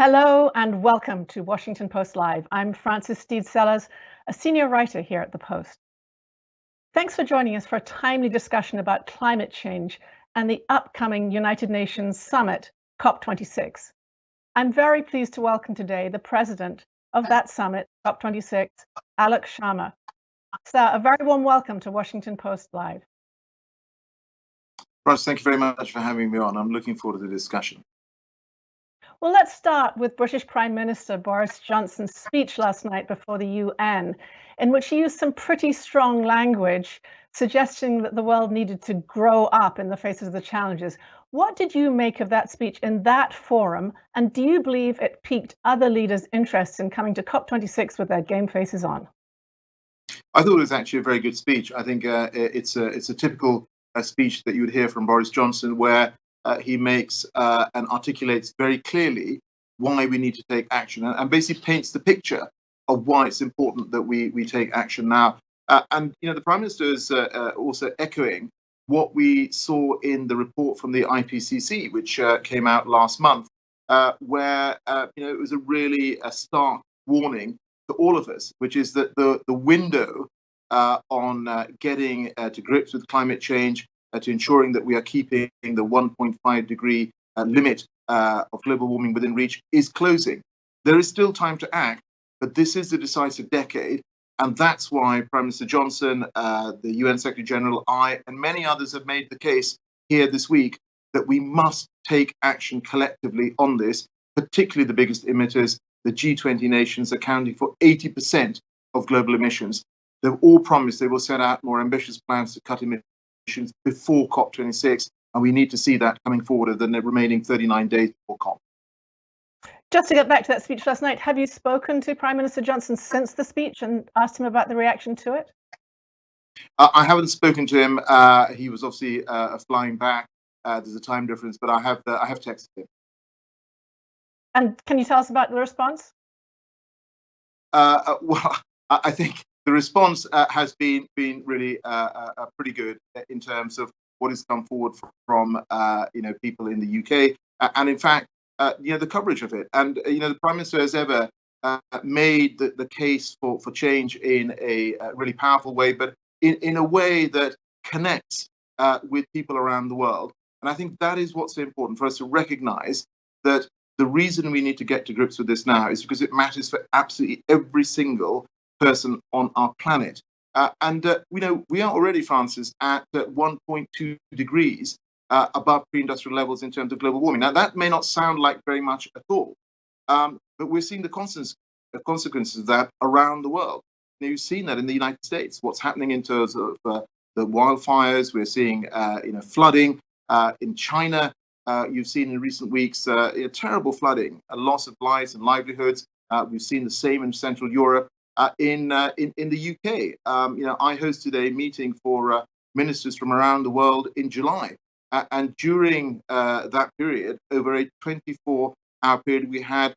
Hello and welcome to Washington Post Live. I'm Frances Steed Sellers, a senior writer here at the Post. Thanks for joining us for a timely discussion about climate change and the upcoming United Nations Summit, COP26. I'm very pleased to welcome today the president of that summit, COP26, Alok Sharma. Sir, a very warm welcome to Washington Post Live. Ross, thank you very much for having me on. I'm looking forward to the discussion. Well, let's start with British Prime Minister Boris Johnson's speech last night before the UN, in which he used some pretty strong language, suggesting that the world needed to grow up in the face of the challenges. What did you make of that speech in that forum, and do you believe it piqued other leaders' interest in coming to COP26 with their game faces on? I thought it was actually a very good speech. I think it's a typical speech that you would hear from Boris Johnson, where he makes and articulates very clearly why we need to take action, and basically paints the picture of why it's important that we take action now. And the Prime Minister is also echoing what we saw in the report from the IPCC, which came out last month, where it was a really stark warning to all of us, which is that the window on getting to grips with climate change, to ensuring that we are keeping the 1.5 degree limit of global warming within reach is closing. There is still time to act, but this is the decisive decade. And that's why Prime Minister Johnson, the UN Secretary General, I, and many others have made the case here this week that we must take action collectively on this, particularly the biggest emitters, the G20 nations, accounting for 80% of global emissions. They've all promised they will set out more ambitious plans to cut emissions before COP26, and we need to see that coming forward over the remaining 39 days before COP. Just to get back to that speech last night, have you spoken to Prime Minister Johnson since the speech and asked him about the reaction to it? I haven't spoken to him. He was obviously flying back. There's a time difference, but I have texted him. And can you tell us about the response? Well, I think the response has been really pretty good in terms of what has come forward from people in the UK, and in fact the coverage of it. And the Prime Minister has ever made the case for change in a really powerful way, but in a way that connects with people around the world. And I think that is what's so important for us to recognise, that the reason we need to get to grips with this now is because it matters for absolutely every single person on our planet. We are already, Francis, at 1.2 degrees above pre-industrial levels in terms of global warming. Now, that may not sound like very much at all, but we're seeing the consequences of that around the world. Now, you've seen that in the United States, what's happening in terms of the wildfires. We're seeing flooding in China. You've seen in recent weeks terrible flooding, a loss of lives and livelihoods. We've seen the same in Central Europe. In the UK, I hosted a meeting for ministers from around the world in July, and during that period, over a 24-hour period, we had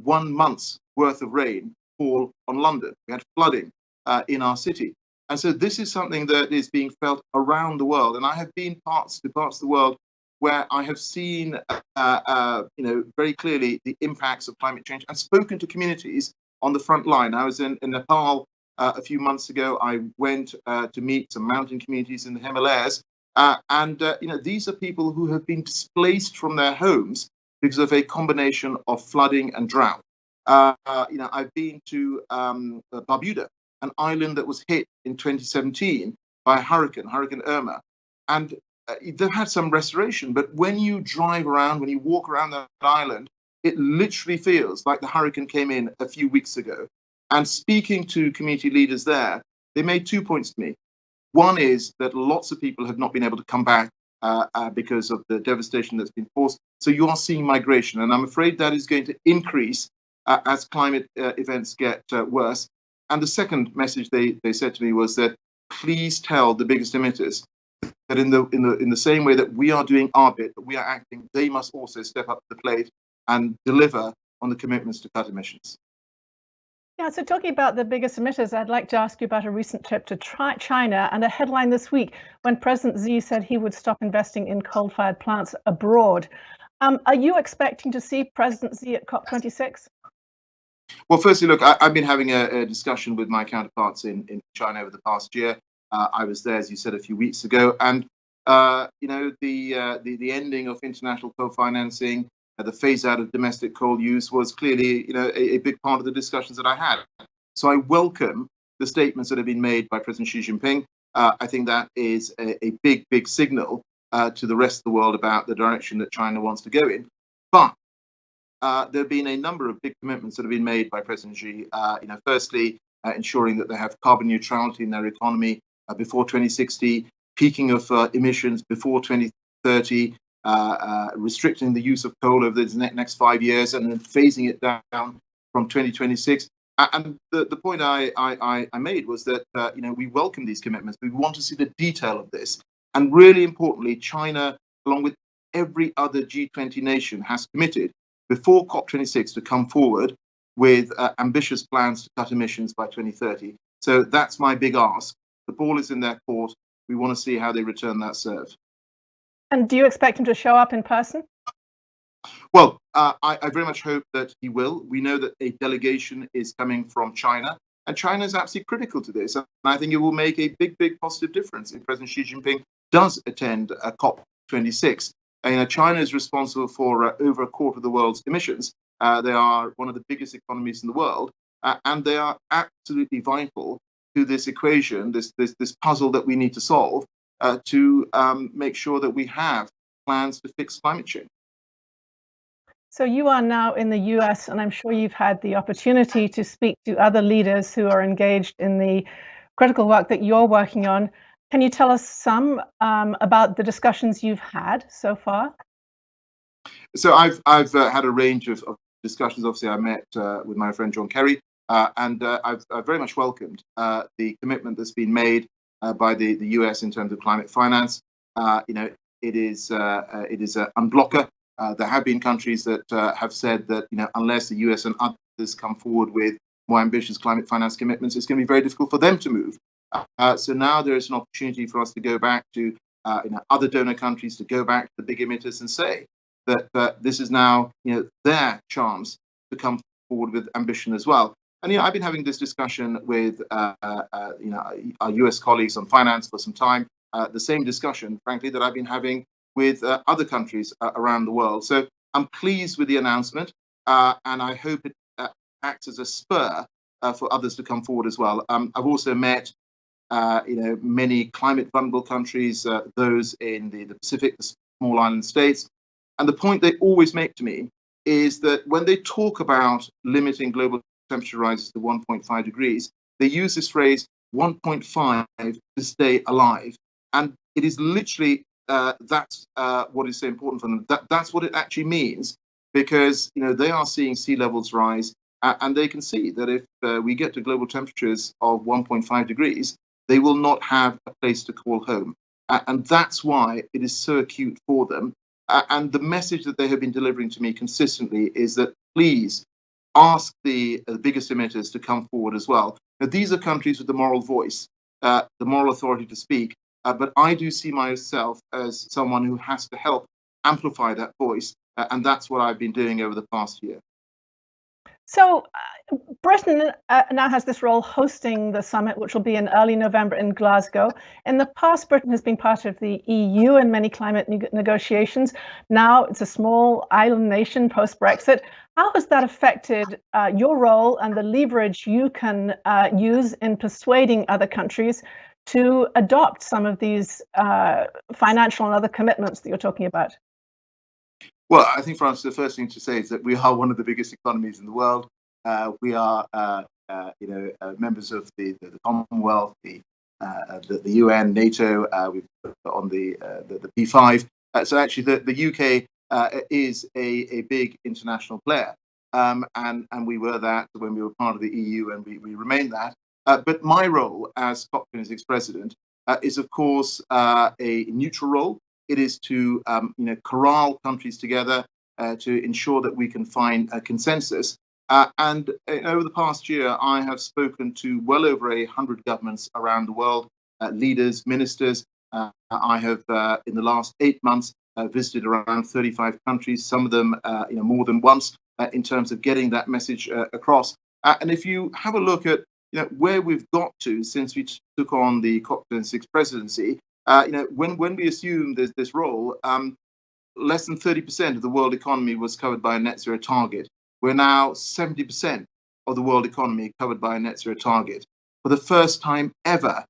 1 month's worth of rain fall on London. We had flooding in our city, and so this is something that is being felt around the world. And I have been parts of the world where I have seen, very clearly the impacts of climate change and spoken to communities on the front line. I was in Nepal a few months ago. I went to meet some mountain communities in the Himalayas, and these are people who have been displaced from their homes because of a combination of flooding and drought. I've been to Barbuda, an island that was hit in 2017 by Hurricane Irma, and they've had some restoration. But when you drive around, when you walk around that island, it literally feels like the hurricane came in a few weeks ago. And speaking to community leaders there, they made 2 points to me. One is that lots of people have not been able to come back because of the devastation that's been caused. So you are seeing migration, and I'm afraid that is going to increase as climate events get worse. And the second message they said to me was that please tell the biggest emitters that in the same way that we are doing our bit, that we are acting, they must also step up to the plate and deliver on the commitments to cut emissions. Yeah, so talking about the biggest emitters, I'd like to ask you about a recent trip to China and a headline this week when President Xi said he would stop investing in coal-fired plants abroad. Are you expecting to see President Xi at COP26? Well, firstly, look, I've been having a discussion with my counterparts in China over the past year. I was there, as you said, a few weeks ago, and the ending of international co-financing, the phase out of domestic coal use was clearly a big part of the discussions that I had. So I welcome the statements that have been made by President Xi Jinping. I think that is a big signal to the rest of the world about the direction that China wants to go in. But there have been a number of big commitments that have been made by President Xi. Firstly, ensuring that they have carbon neutrality in their economy before 2060, peaking of emissions before 2030, restricting the use of coal over the next 5 years, and then phasing it down from 2026. And the point I made was that we welcome these commitments. We want to see the detail of this, and really importantly, China, along with every other G20 nation, has committed before COP26 to come forward with ambitious plans to cut emissions by 2030. So that's my big ask. The ball is in their court. We want to see how they return that serve. And do you expect him to show up in person? Well, I very much hope that he will. We know that a delegation is coming from China, and China is absolutely critical to this. And I think it will make a big positive difference if President Xi Jinping does attend COP26. China is responsible for over a quarter of the world's emissions. They are one of the biggest economies in the world, and they are absolutely vital to this equation, this puzzle that we need to solve to make sure that we have plans to fix climate change. So you are now in the US, and I'm sure you've had the opportunity to speak to other leaders who are engaged in the critical work that you're working on. Can you tell us some about the discussions you've had so far? So I've had a range of discussions. Obviously, I met with my friend John Kerry, and I've very much welcomed the commitment that's been made by the US in terms of climate finance. It is an unblocker. There have been countries that have said that unless the US and others come forward with more ambitious climate finance commitments, it's going to be very difficult for them to move. So now there is an opportunity for us to go back to other donor countries, to go back to the big emitters and say that this is now their chance to come forward with ambition as well. And I've been having this discussion with our US colleagues on finance for some time. The same discussion, frankly, that I've been having with other countries around the world. So I'm pleased with the announcement, and I hope it acts as a spur for others to come forward as well. I've also met many climate vulnerable countries, those in the Pacific, the small island states. And the point they always make to me is that when they talk about limiting global temperature rises to 1.5 degrees, they use this phrase 1.5 to stay alive. And it is literally that's what is so important for them. That's what it actually means, because they are seeing sea levels rise, and they can see that if we get to global temperatures of 1.5 degrees, they will not have a place to call home. And that's why it is so acute for them. And the message that they have been delivering to me consistently is that please ask the biggest emitters to come forward as well. Now, these are countries with the moral voice, the moral authority to speak. But I do see myself as someone who has to help amplify that voice. And that's what I've been doing over the past year. So Britain now has this role hosting the summit, which will be in early November in Glasgow. In the past, Britain has been part of the EU in many climate negotiations. Now it's a small island nation post-Brexit. How has that affected your role and the leverage you can use in persuading other countries to adopt some of these financial and other commitments that you're talking about? Well, I think, Francis, the first thing to say is that we are one of the biggest economies in the world. We are, members of the Commonwealth, the UN, NATO. We've on the P5. So actually, the UK is a big international player, and we were that when we were part of the EU, and we remain that. But my role as COP26 President is, of course, a neutral role. It is to corral countries together to ensure that we can find a consensus. And over the past year, I have spoken to well over 100 governments around the world, leaders, ministers. I have, in the last 8 months, visited around 35 countries, some of them more than once, in terms of getting that message across. And if you have a look at where we've got to since we took on the COP26 presidency, when we assumed this role, less than 30% of the world economy was covered by a net zero target. We're now 70% of the world economy covered by a net zero target. For the first time ever,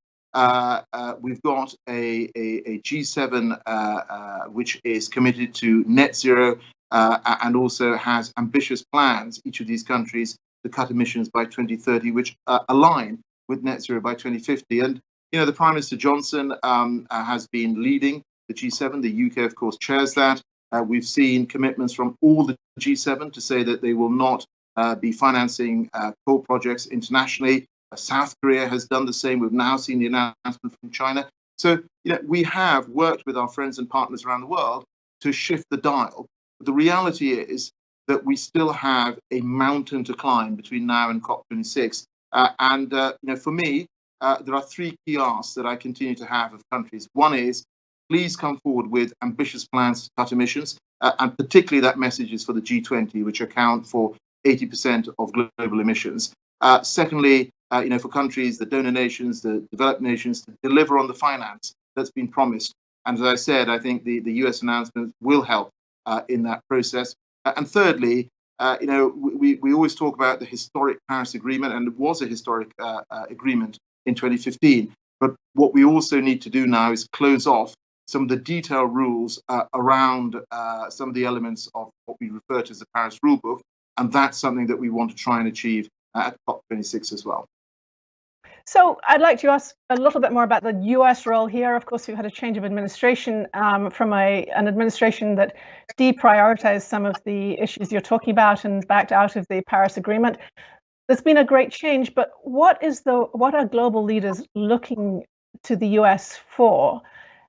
we've got a G7 which is committed to net zero and also has ambitious plans, each of these countries, to cut emissions by 2030, which align with net zero by 2050. And the Prime Minister Johnson has been leading the G7. The UK, of course, chairs that. We've seen commitments from all the G7 to say that they will not be financing coal projects internationally. South Korea has done the same. We've now seen the announcement from China. So, we have worked with our friends and partners around the world to shift the dial. But the reality is that we still have a mountain to climb between now and COP26. For me, there are three key asks that I continue to have of countries. One is, please come forward with ambitious plans to cut emissions, and particularly that message is for the G20, which account for 80% of global emissions. Secondly, for countries, the donor nations, the developed nations, to deliver on the finance that's been promised. And as I said, I think the US announcement will help in that process. And thirdly, we always talk about the historic Paris Agreement, and it was a historic agreement in 2015. But what we also need to do now is close off some of the detailed rules around some of the elements of what we refer to as the Paris Rulebook. And that's something that we want to try and achieve at COP26 as well. So I'd like to ask a little bit more about the US role here. Of course, we've had a change of administration from an administration that deprioritized some of the issues you're talking about and backed out of the Paris Agreement. There's been a great change, but what are global leaders looking to the US for?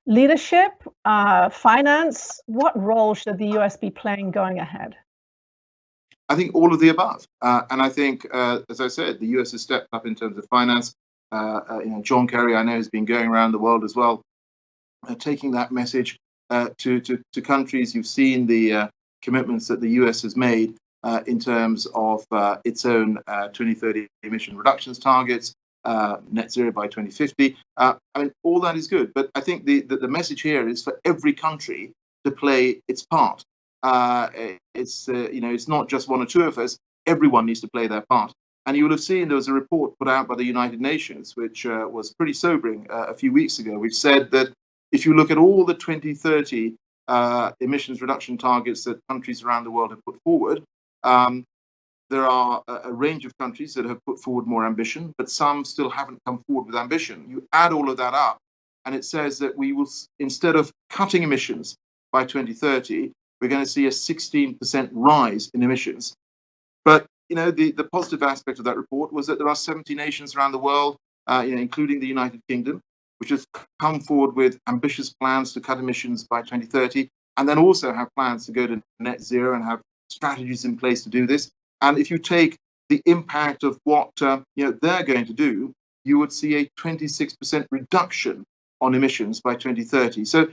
Leadership, finance? What role should the US be playing going ahead? I think all of the above. And I think, as I said, the US has stepped up in terms of finance. John Kerry, I know, has been going around the world as well, taking that message to countries. You've seen the commitments that the US has made in terms of its own 2030 emission reductions targets, net zero by 2050. All that is good. But I think the message here is for every country to play its part. It's not just one or two of us. Everyone needs to play their part. And you will have seen there was a report put out by the United Nations, which was pretty sobering a few weeks ago, which said that if you look at all the 2030 emissions reduction targets that countries around the world have put forward, there are a range of countries that have put forward more ambition, but some still haven't come forward with ambition. You add all of that up, and it says that we will, instead of cutting emissions by 2030, we're going to see a 16% rise in emissions. But the positive aspect of that report was that there are 70 nations around the world, including the United Kingdom, which has come forward with ambitious plans to cut emissions by 2030, and then also have plans to go to net zero and have strategies in place to do this. And if you take the impact of what they're going to do, you would see a 26% reduction on emissions by 2030. So,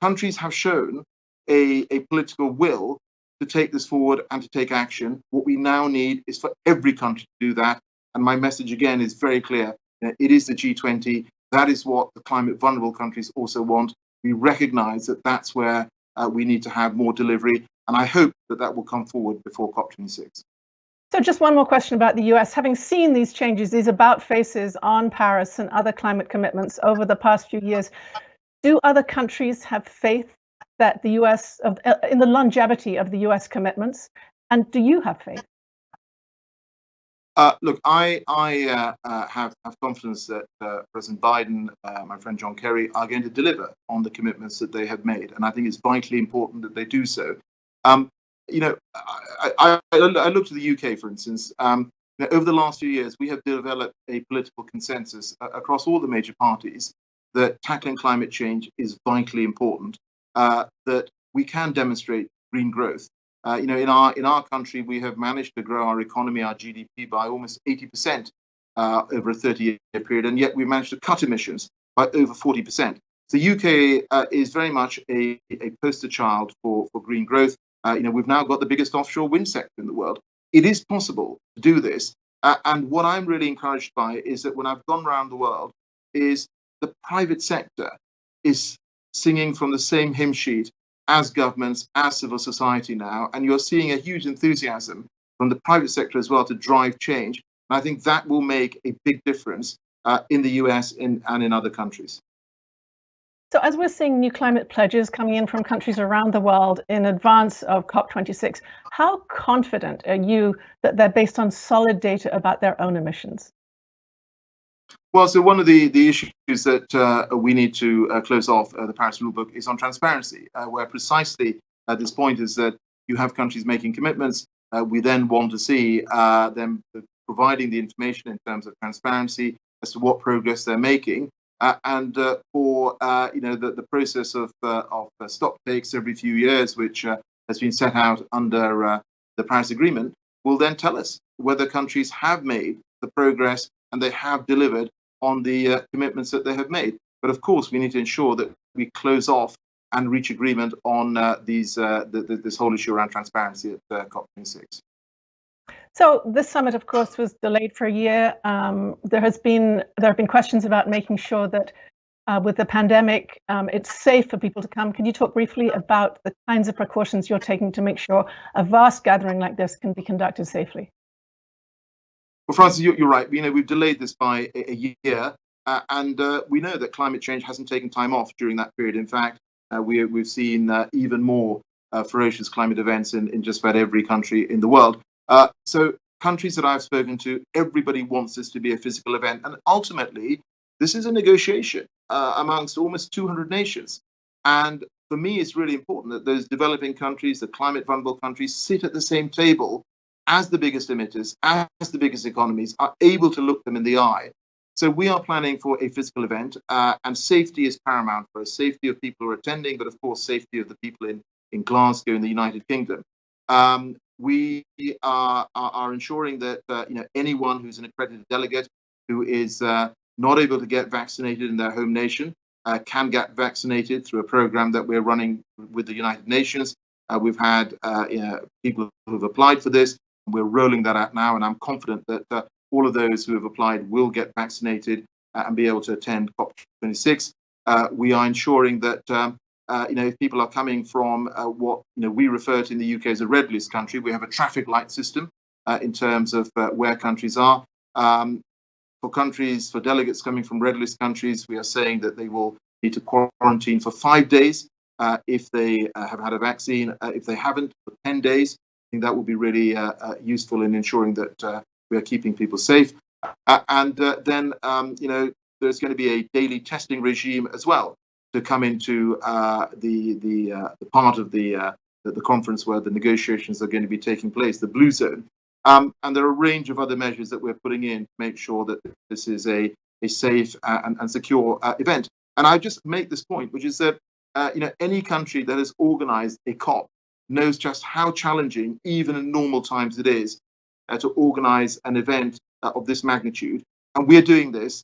countries have shown a political will to take this forward and to take action. What we now need is for every country to do that. And my message again is very clear. It is the G20. That is what the climate vulnerable countries also want. We recognize that that's where we need to have more delivery. And I hope that will come forward before COP26. So just one more question about the US. Having seen these changes, these about faces on Paris and other climate commitments over the past few years, do other countries have faith that the US, in the longevity of the US commitments? And do you have faith? Look, I have confidence that President Biden, my friend John Kerry, are going to deliver on the commitments that they have made. And I think it's vitally important that they do so. I look to the UK, for instance. Over the last few years, we have developed a political consensus across all the major parties that tackling climate change is vitally important, that we can demonstrate green growth. In our country, we have managed to grow our economy, our GDP, by almost 80% over a 30-year period, and yet we managed to cut emissions by over 40%. So UK is very much a poster child for green growth. We've now got the biggest offshore wind sector in the world. It is possible to do this. And what I'm really encouraged by is that when I've gone around the world, is the private sector is singing from the same hymn sheet as governments, as civil society now. And you're seeing a huge enthusiasm from the private sector as well to drive change. And I think that will make a big difference in the US and in other countries. So as we're seeing new climate pledges coming in from countries around the world in advance of COP26, how confident are you that they're based on solid data about their own emissions? Well, so one of the issues that we need to close off the Paris Rulebook is on transparency, where precisely this point is that you have countries making commitments. We then want to see them providing the information in terms of transparency as to what progress they're making. And for the process of stock takes every few years, which has been set out under the Paris Agreement, will then tell us whether countries have made the progress and they have delivered on the commitments that they have made. But of course, we need to ensure that we close off and reach agreement on this whole issue around transparency at COP26. So this summit, of course, was delayed for a year. There have been questions about making sure that with the pandemic, it's safe for people to come. Can you talk briefly about the kinds of precautions you're taking to make sure a vast gathering like this can be conducted safely? Well, Francis, you're right. We've delayed this by a year, and we know that climate change hasn't taken time off during that period. In fact, we've seen even more ferocious climate events in just about every country in the world. So countries that I've spoken to, everybody wants this to be a physical event. And ultimately, this is a negotiation amongst almost 200 nations. And for me, it's really important that those developing countries, the climate vulnerable countries, sit at the same table as the biggest emitters, as the biggest economies, are able to look them in the eye. So we are planning for a physical event, and safety is paramount for us. Safety of people who are attending, but of course, safety of the people in Glasgow in the United Kingdom. We are ensuring that anyone who's an accredited delegate who is not able to get vaccinated in their home nation can get vaccinated through a program that we're running with the United Nations. We've had people who've applied for this. We're rolling that out now, and I'm confident that all of those who have applied will get vaccinated and be able to attend COP26. We are ensuring that if people are coming from what we refer to in the UK as a red list country, we have a traffic light system in terms of where countries are. For delegates coming from red list countries, we are saying that they will need to quarantine for 5 days if they have had a vaccine. If they haven't, for 10 days. I think that will be really useful in ensuring that we are keeping people safe. And then there's going to be a daily testing regime as well to come into the part of the conference where the negotiations are going to be taking place, the blue zone. And there are a range of other measures that we're putting in to make sure that this is a safe and secure event. And I just make this point, which is that any country that has organized a COP knows just how challenging, even in normal times, it is to organize an event of this magnitude. And we're doing this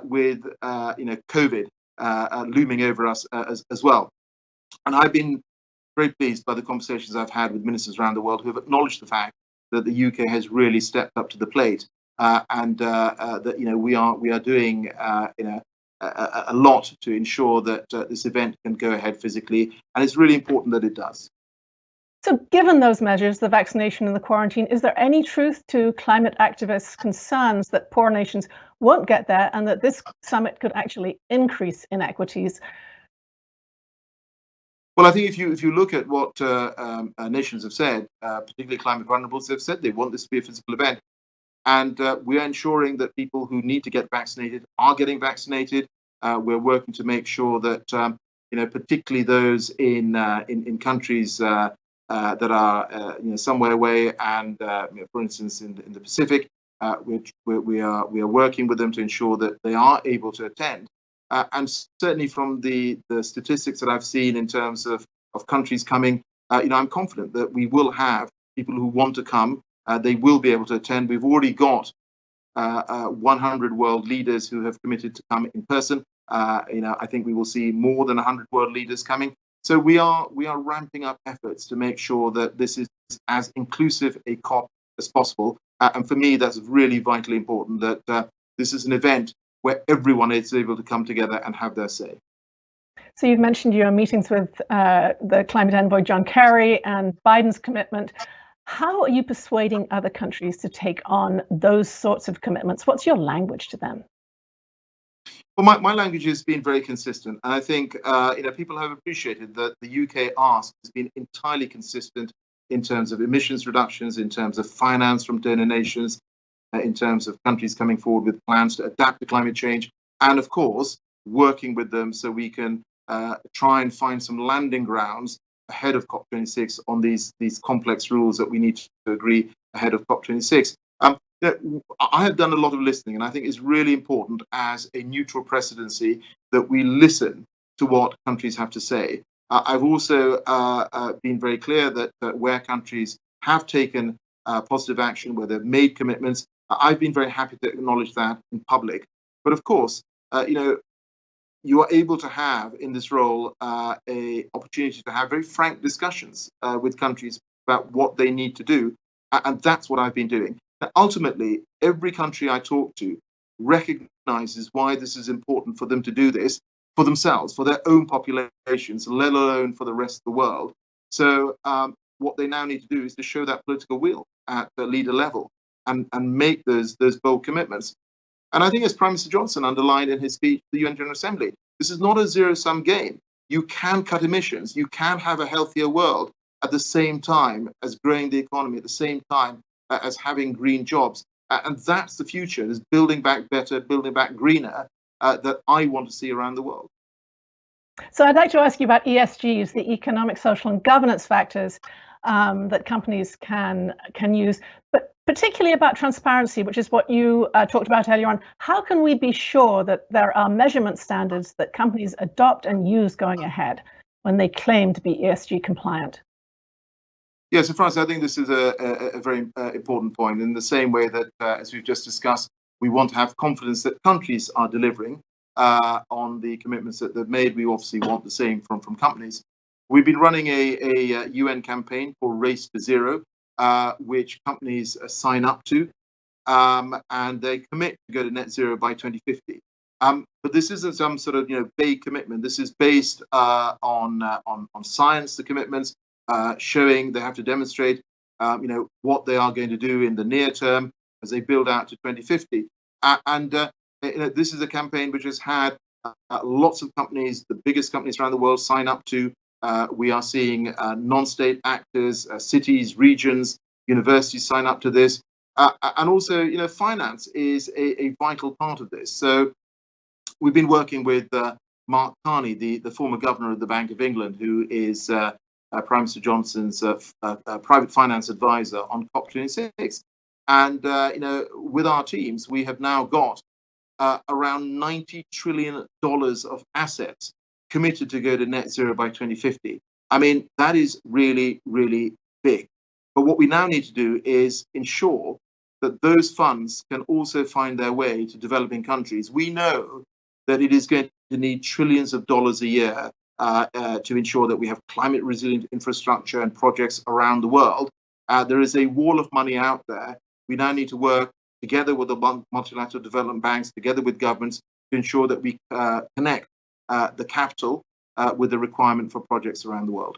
with COVID looming over us as well. And I've been very pleased by the conversations I've had with ministers around the world who have acknowledged the fact that the UK has really stepped up to the plate, and that we are doing a lot to ensure that this event can go ahead physically, and it's really important that it does. So given those measures, the vaccination and the quarantine, is there any truth to climate activists' concerns that poor nations won't get there and that this summit could actually increase inequities? Well, I think if you look at what nations have said, particularly climate vulnerables, they've said they want this to be a physical event. And we are ensuring that people who need to get vaccinated are getting vaccinated. We're working to make sure that, particularly those in countries that are somewhere away, and for instance in the Pacific, which we are working with them to ensure that they are able to attend. And certainly from the statistics that I've seen in terms of countries coming, I'm confident that we will have people who want to come. They will be able to attend. We've already got 100 world leaders who have committed to come in person. I think we will see more than 100 world leaders coming. So we are ramping up efforts to make sure that this is as inclusive a COP as possible. And for me, that's really vitally important that this is an event where everyone is able to come together and have their say. So you've mentioned your meetings with the climate envoy John Kerry and Biden's commitment. How are you persuading other countries to take on those sorts of commitments? What's your language to them? Well, my language has been very consistent, and I think people have appreciated that the UK ask has been entirely consistent in terms of emissions reductions, in terms of finance from donor nations, in terms of countries coming forward with plans to adapt to climate change, and of course working with them so we can try and find some landing grounds ahead of COP26 on these complex rules that we need to agree ahead of COP26. I have done a lot of listening, and I think it's really important as a neutral presidency that we listen to what countries have to say. I've also been very clear that where countries have taken positive action, where they've made commitments, I've been very happy to acknowledge that in public. But of course, you are able to have in this role a opportunity to have very frank discussions with countries about what they need to do, and that's what I've been doing. Now, ultimately, every country I talk to recognizes why this is important for them to do this for themselves, for their own populations, let alone for the rest of the world. So what they now need to do is to show that political will at the leader level and make those bold commitments. And I think, as Prime Minister Johnson underlined in his speech to the UN General Assembly, this is not a zero-sum game. You can cut emissions. You can have a healthier world at the same time as growing the economy, at the same time as having green jobs. And that's the future, is building back better, building back greener, that I want to see around the world. So I'd like to ask you about ESGs, the economic, social, and governance factors that companies can use, but particularly about transparency, which is what you talked about earlier on. How can we be sure that there are measurement standards that companies adopt and use going ahead when they claim to be ESG compliant? Yes, so Francis, I think this is a very important point. In the same way that, as we've just discussed, we want to have confidence that countries are delivering on the commitments that they've made. We obviously want the same from companies. We've been running a UN campaign called Race to Zero, which companies sign up to, and they commit to go to net zero by 2050. But this isn't some sort of vague commitment. This is based on science. The commitments showing they have to demonstrate what they are going to do in the near term as they build out to 2050. This is a campaign which has had lots of companies, the biggest companies around the world, sign up to. We are seeing non-state actors, cities, regions, universities sign up to this. And also, finance is a vital part of this. So we've been working with Mark Carney, the former governor of the Bank of England, who is Prime Minister Johnson's private finance advisor on COP26. And, with our teams, we have now got around $90 trillion of assets committed to go to net zero by 2050. I mean, that is really, really big. But what we now need to do is ensure that those funds can also find their way to developing countries. We know that it is going to need trillions of dollars a year to ensure that we have climate resilient infrastructure and projects around the world. There is a wall of money out there. We now need to work together with the multilateral development banks, together with governments, to ensure that we connect the capital with the requirement for projects around the world.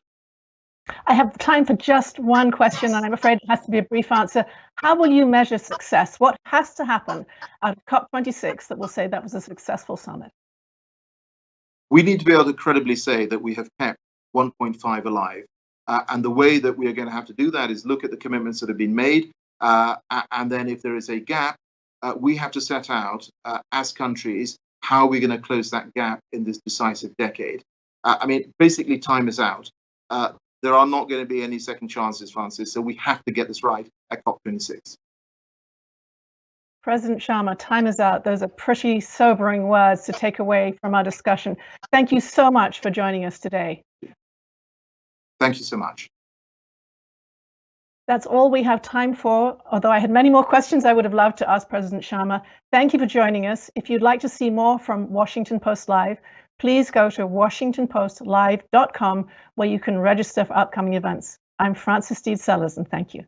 I have time for just one question, and I'm afraid it has to be a brief answer. How will you measure success? What has to happen out of COP26 that will say that was a successful summit? We need to be able to credibly say that we have kept 1.5 alive. And the way that we are going to have to do that is look at the commitments that have been made. And then if there is a gap, we have to set out as countries how we're going to close that gap in this decisive decade. I mean, basically, time is out. There are not going to be any second chances, Francis, so we have to get this right at COP26. President Sharma, time is out. Those are pretty sobering words to take away from our discussion. Thank you so much for joining us today. Thank you so much. That's all we have time for, although I had many more questions I would have loved to ask President Sharma. Thank you for joining us. If you'd like to see more from Washington Post Live, please go to washingtonpostlive.com, where you can register for upcoming events. I'm Frances Steed Sellers, and thank you.